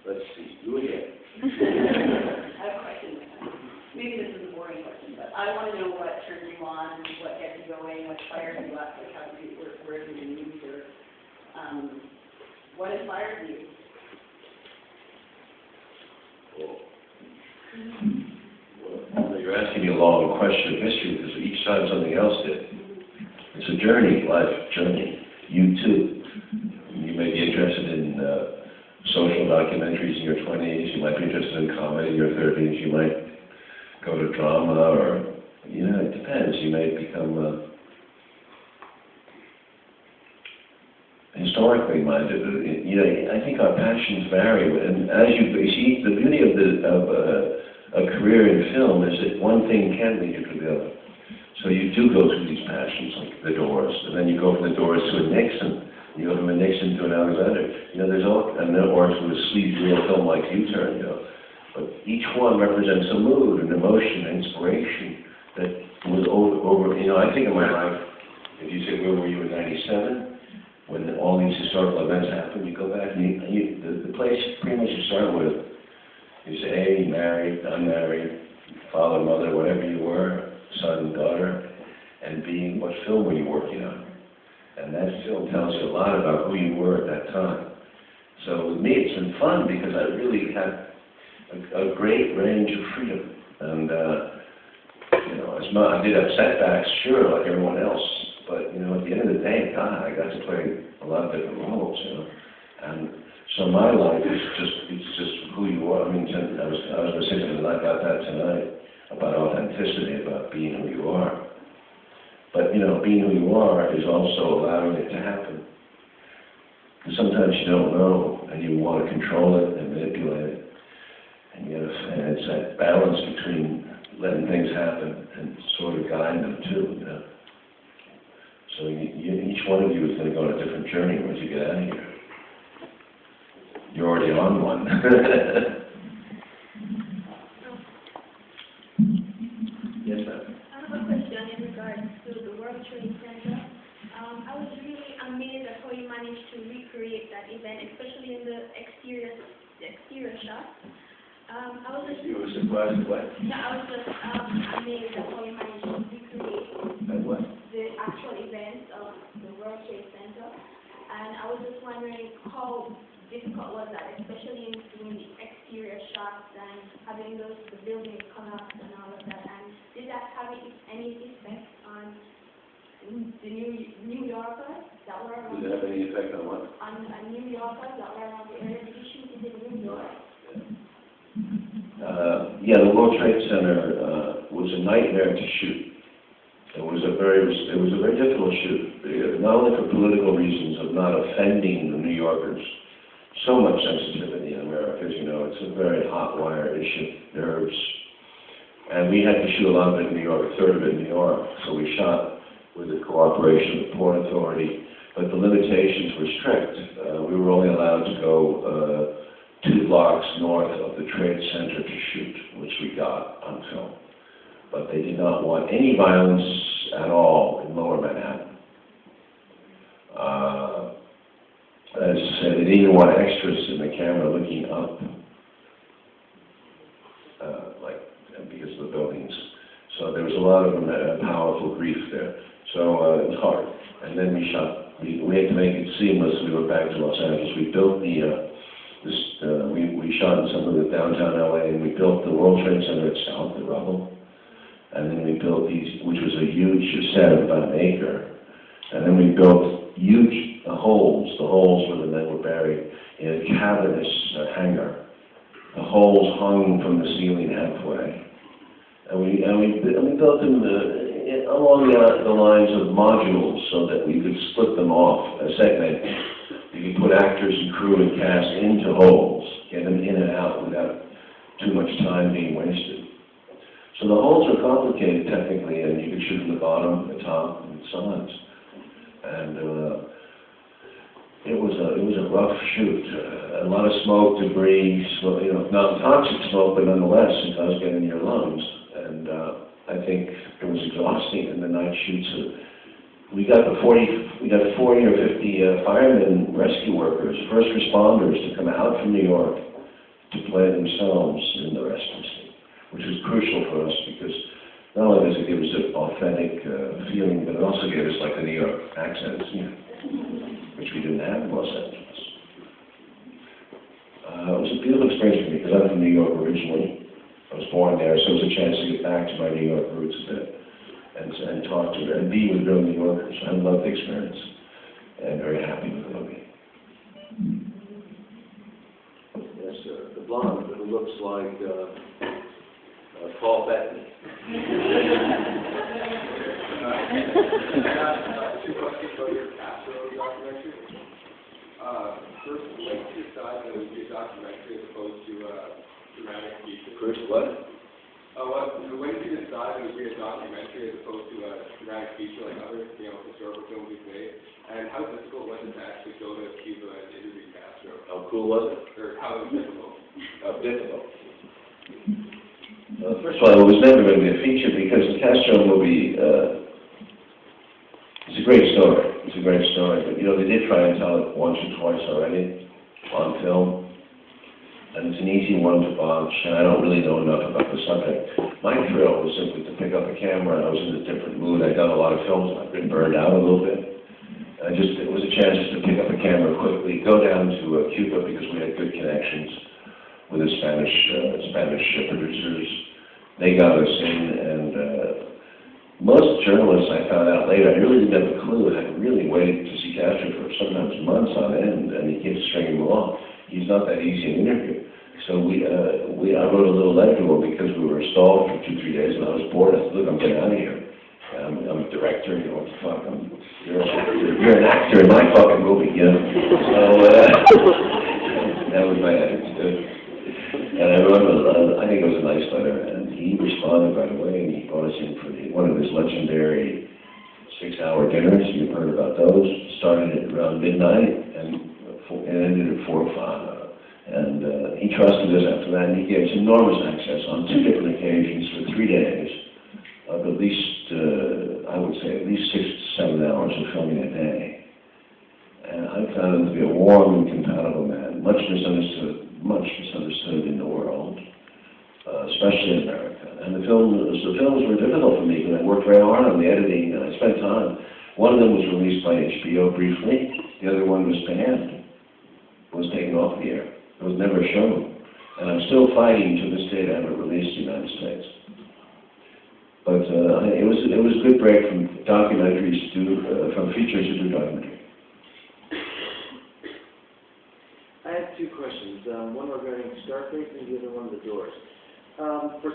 Let's see, do it again. I have a question. Maybe this is a boring question, but I want to know what turns you on, what gets you going, what fires you up, like how do you, where do you move your, what inspires you? Well, you're asking me a long question of history because each time something else did. It's a journey, life journey. You too. You may be interested in social documentaries in your 20s. You might be interested in comedy in your 30s. You might go to drama or, it depends. You may become historically minded. I think our passions vary. And as you see, the beauty of a career in film is that one thing can lead you to the other. So you do go through these passions, like the Doors, and then you go from the Doors to a Nixon. You go from a Nixon to an Alexander. There's all, and then or to a sleazy real film like U-Turn, But each one represents a mood, an emotion, an inspiration that was over. I think of my life. If you say, where were you in '97? When all these historical events happened, you go back and the place pretty much you start with. You say, A, married, unmarried, father, mother, whatever you were, son, daughter, and B, what film were you working on? And that film tells you a lot about who you were at that time. So with me, it's been fun because I really had a great range of freedom. And, I did have setbacks, sure, like everyone else. But, at the end of the day, God, I got to play a lot of different roles, And so my life is it's just who you are. I was thinking about that tonight, about authenticity, about being who you are. But, being who you are is also allowing it to happen. Because sometimes you don't know, and you want to control it and manipulate it. And it's that balance between letting things happen and sort of guiding them too, So each one of you is going to go on a different journey once you get out of here. You're already on one. Yes, ma'am. I have a question in regards to the World Trade Center. I was really amazed at how you managed to recreate that event, especially in the exterior shots. I was just... You were surprised at what? Yeah, I was just amazed at how you managed to recreate what? The actual events of the World Trade Center. And I was just wondering how difficult was that, especially in doing the exterior shots and having the buildings collapse and all of that. And did that have any effect on the New Yorkers that were around? Did it have any effect on what? On New Yorkers that were around the area? Did you shoot in New York? The World Trade Center was a nightmare to shoot. It was a very difficult shoot, not only for political reasons of not offending the New Yorkers. So much sensitivity in America, as you know. It's a very hot wire issue, nerves. And we had to shoot a lot of it in New York, a third of it in New York. So we shot with the cooperation of the Port Authority, but the limitations were strict. We were only allowed to go 2 blocks north of the Trade Center to shoot, which we got on film. But they did not want any violence at all in Lower Manhattan. As I said, they didn't even want extras in the camera looking up, because of the buildings. So there was a lot of powerful grief there. So it was hard. And then we shot. We had to make it seamless. We went back to Los Angeles. We built we shot in some of the downtown LA, and we built the World Trade Center itself, the rubble. And then we built these, which was a huge set of about an acre. And then we built huge holes, the holes where the men were buried, in a cavernous hangar. The holes hung from the ceiling halfway. And we built them along the lines of modules so that we could split them off, segment. You could put actors and crew and cast into holes, get them in and out without too much time being wasted. So the holes are complicated technically, and you could shoot from the bottom, the top, and sides. And it was a rough shoot. A lot of smoke, debris, not toxic smoke, but nonetheless, it does get in your lungs. And I think it was exhausting in the night shoots. We got 40 or 50 firemen, rescue workers, first responders to come out from New York play themselves in the rescue scene, which was crucial for us because not only does it give us an authentic feeling, but it also gave us like the New York accents, which we didn't have in Los Angeles. It was a beautiful experience for me because I'm from New York originally. I was born there, so it was a chance to get back to my New York roots a bit and talk to and be with real New Yorkers. I loved the experience and very happy with the movie. Yes, the blonde who looks like Paul Bettany. Two questions about your Castro documentary. First, when did you decide that it would be a documentary as opposed to a dramatic feature? First what? When did you decide it would be a documentary as opposed to a dramatic feature like other, historical films we've made? And how difficult was it to actually go to Cuba and interview Castro? How cool was it? Or how difficult? How difficult? First of all, it was never going to be a feature because the Castro movie, it's a great story. It's a great story. But, they did try and tell it once or twice already on film. And it's an easy one to botch, and I don't really know enough about the subject. My thrill was simply to pick up a camera, and I was in a different mood. I'd done a lot of films, and I've been burned out a little bit. And it was a chance just to pick up a camera quickly, go down to Cuba because we had good connections with the Spanish producers. They got us in, and most journalists I found out later, I really didn't have a clue, had really waited to see Castro for sometimes months on end, and he kept stringing them along. He's not that easy an interview. So I wrote a little letter to him because we were stalled for 2-3 days, and I was bored. I said, look, I'm getting out of here. I'm a director, what the fuck? You're an actor in my fucking movie, So that was my attitude. And I wrote I think it was a nice letter, and he responded right away, and he brought us in for one of his legendary 6-hour dinners. You've heard about those. Started at around midnight and ended at 4 or 5. And he trusted us after that, and he gave us enormous access on 2 different occasions for 3 days of at least, I would say, at least 6 to 7 hours of filming a day. And I found him to be a warm and compatible man, much misunderstood in the world, especially in America. And the films were difficult for me because I worked very hard on the editing, and I spent time. One of them was released by HBO briefly. The other one was banned. It was taken off the air. It was never shown. And I'm still fighting to this day to have it released in the United States. But it was a good break from documentaries from features to do documentary. I have 2 questions. One regarding Scarface and the other one the Doors. For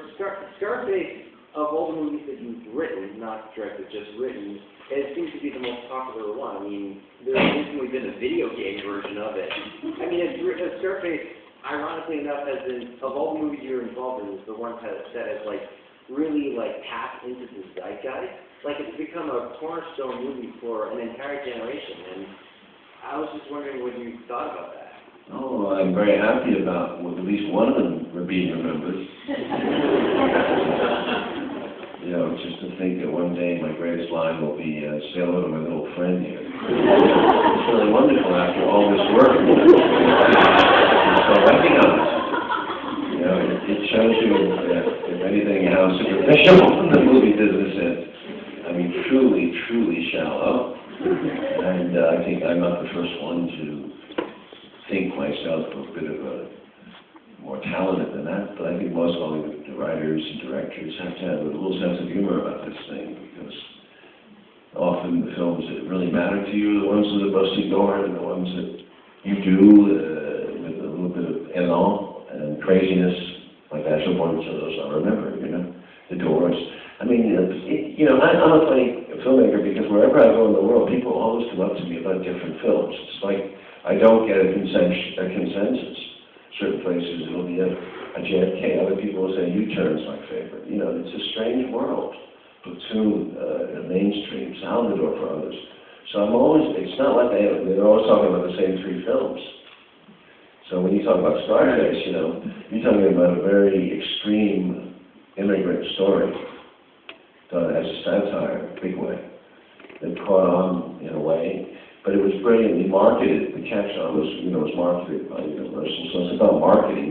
Scarface, of all the movies that you've written, not directed, just written, it seems to be the most popular one. I mean, there's recently been a video game version of it. I mean, Scarface, ironically enough, of all the movies you're involved in, is the one that has really tapped into the zeitgeist. It's become a cornerstone movie for an entire generation. And I was just wondering what you thought about that. Oh, I'm very happy about at least one of them being remembered. Just to think that one day my greatest line will be, say hello to my little friend here. It's really wonderful after all this work. So recognized. It shows you, if anything, how superficial the movie business is. I mean, truly, truly shallow. And I think I'm not the first one to think myself a bit of more talented than that, but I think most Hollywood writers and directors have to have a little sense of humor about this thing, because often the films that really matter to you are the ones that are busting door, and the ones that you do with a little bit of élan and craziness, like National Born Service, I remember, the Doors. I mean, I'm a funny filmmaker because wherever I go in the world, people always come up to me about different films. It's like I don't get a consensus. Certain places it'll be a JFK. Other people will say U-Turn's my favorite. It's a strange world. Platoon, Mainstream, Salvador for others. So it's not like they're always talking about the same 3 films. So when you talk about Scarface, you're talking about a very extreme immigrant story done as a satire, big way. That caught on in a way. But it was brilliantly marketed. The catch-on was marketed by Universal. So it's about marketing.